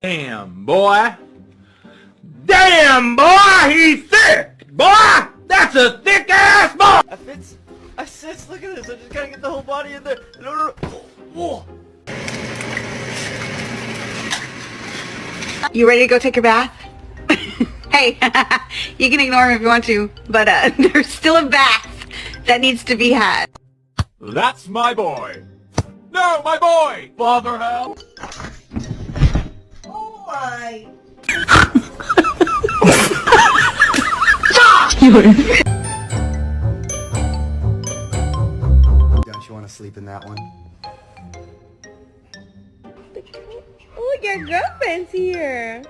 Damn, boy. Damn, boy, he's thick! Boy! That's a thick-ass boy! I fits, look at this, I just gotta get the whole body in there. No. Whoa. You ready to go take your bath? Hey, you can ignore him if you want to, but there's still a bath that needs to be had. That's my boy! No, my boy! Father help! Oh my... Don't you want to sleep in that one? Oh, your girlfriend's here.